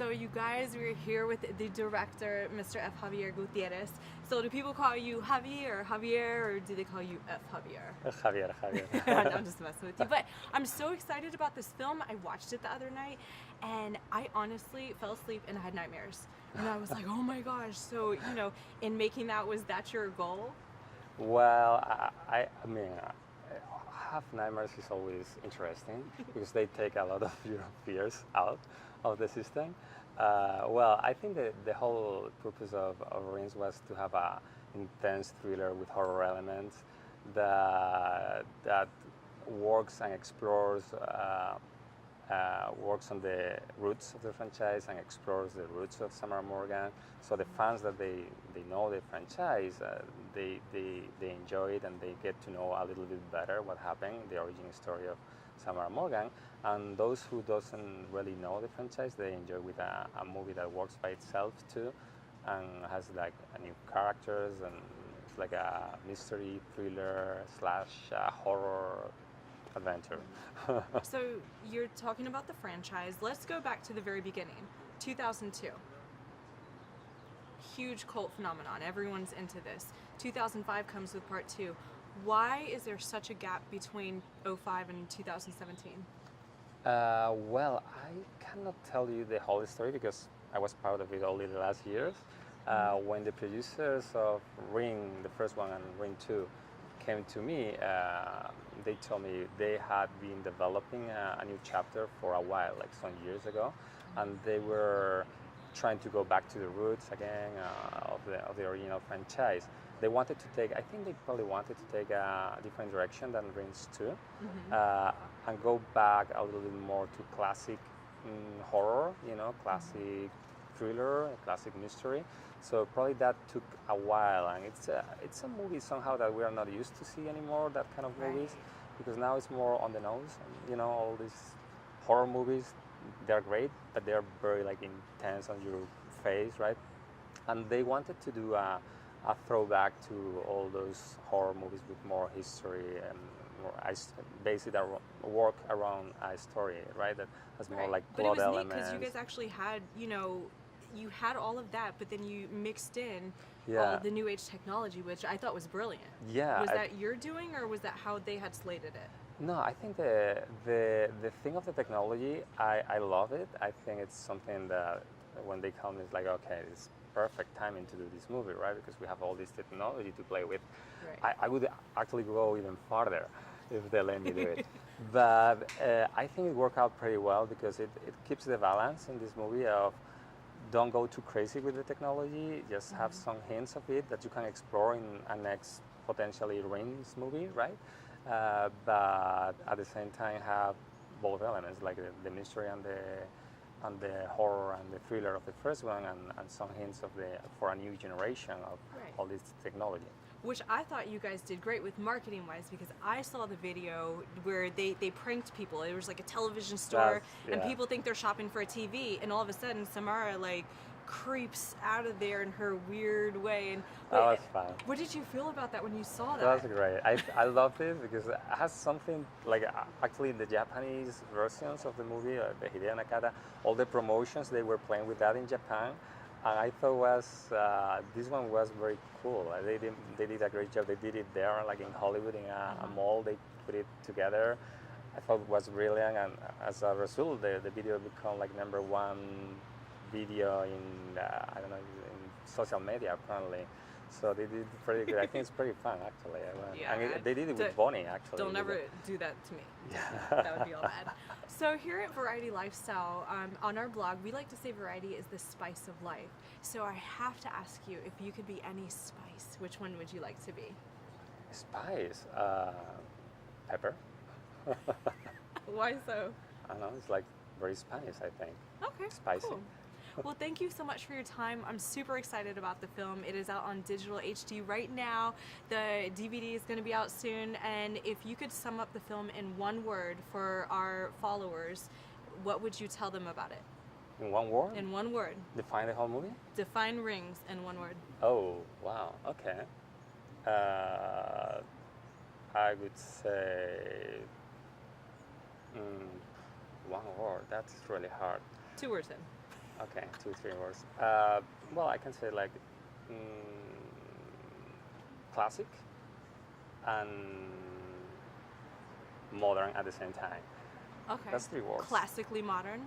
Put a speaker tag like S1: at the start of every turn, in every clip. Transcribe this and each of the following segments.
S1: So you guys, we're here with the director, Mr. F. Javier Gutierrez. So do people call you Javier, or do they call you F. Javier?
S2: Javier.
S1: I'm just messing with you. But I'm so excited about this film. I watched it the other night, and I honestly fell asleep and I had nightmares. And I was like, oh my gosh. So, in making that, was that your goal?
S2: Well, I mean, have nightmares is always interesting because they take a lot of your fears out of the system. Well, I think that the whole purpose of Rings was to have a intense thriller with horror elements that works and explores. Works on the roots of the franchise and explores the roots of Samara Morgan. So the fans that they know the franchise, they enjoy it and they get to know a little bit better what happened, the origin story of Samara Morgan. And those who doesn't really know the franchise, they enjoy with a movie that works by itself too, and has like new characters, and it's like a mystery thriller slash horror adventure.
S1: So you're talking about the franchise. Let's go back to the very beginning. 2002. Huge cult phenomenon. Everyone's into this. 2005 comes with part 2. Why is there such a gap between 05 and 2017?
S2: Well, I cannot tell you the whole story because I was part of it only the last years. When the producers of Ring, the first one, and Ring 2 came to me, they told me they had been developing a new chapter for a while, like some years ago, and they were trying to go back to the roots again of the original franchise. They wanted to take, I think they probably wanted to take a different direction than Rings 2, and go back a little bit more to classic horror, classic thriller, classic mystery. So probably that took a while, and it's a movie somehow that we are not used to see anymore, that kind of movies, because now it's more on the nose. All these horror movies, they're great, but they're very like intense on your face, right? And they wanted to do a throwback to all those horror movies with more history and more basically that work around a story, right? That has more like plot
S1: elements. But it was
S2: elements.
S1: neat because you guys actually had, you had all of that, but then you mixed in all the new age technology, which I thought was brilliant.
S2: Yeah.
S1: Was that your doing, or was that how they had slated it?
S2: No, I think the thing of the technology, I love it. I think it's something that when they come, it's like, okay, it's perfect timing to do this movie, right? Because we have all this technology to play with.
S1: Right.
S2: I would actually go even farther if they let me do it. But I think it worked out pretty well because it keeps the balance in this movie of don't go too crazy with the technology, just have some hints of it that you can explore in a next potentially Rings movie, right? But at the same time have both elements, like the mystery and the horror and the thriller of the first one, and some hints of for a new generation of all this technology.
S1: Which I thought you guys did great with marketing wise, because I saw the video where they pranked people. It was like a television store, and people think they're shopping for a TV, and all of a sudden Samara like creeps out of there in her weird way. And
S2: that was fun.
S1: What did you feel about that when you saw that?
S2: That was great. I loved it because it has something like actually the Japanese versions of the movie, the Hideo Nakata, all the promotions they were playing with that in Japan. And I thought this one was very cool. They did a great job. They did it there, like in Hollywood, in a mall. They put it together. I thought it was brilliant, and as a result, the video became like #1 video in I don't know, in social media apparently. So they did pretty good. I think it's pretty fun actually. And they did it with Bonnie actually.
S1: Don't ever do that to me. That would be all bad. So here at Variety Lifestyle, on our blog, we like to say variety is the spice of life. So I have to ask you, if you could be any spice, which one would you like to be?
S2: Spice? Pepper.
S1: Why so?
S2: I don't know, it's like very Spanish, I think.
S1: Okay,
S2: spicy.
S1: Cool. Well, thank you so much for your time. I'm super excited about the film. It is out on digital HD right now. The DVD is going to be out soon. And if you could sum up the film in one word for our followers, what would you tell them about it?
S2: In one word?
S1: In one word.
S2: Define the whole movie?
S1: Define Rings in one word.
S2: Oh, wow. Okay. I would say one word. That's really hard.
S1: 2 words in.
S2: Okay, 2, 3 words. Well, I can say like mm, classic and modern at the same time.
S1: Okay.
S2: That's 3 words.
S1: Classically modern.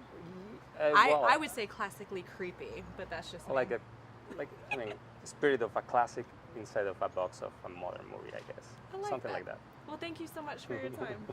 S2: Well,
S1: I would say classically creepy, but that's just me.
S2: like I mean, spirit of a classic inside of a box of a modern movie, I guess.
S1: I like
S2: Something
S1: that.
S2: like that.
S1: Well, thank you so much for your time.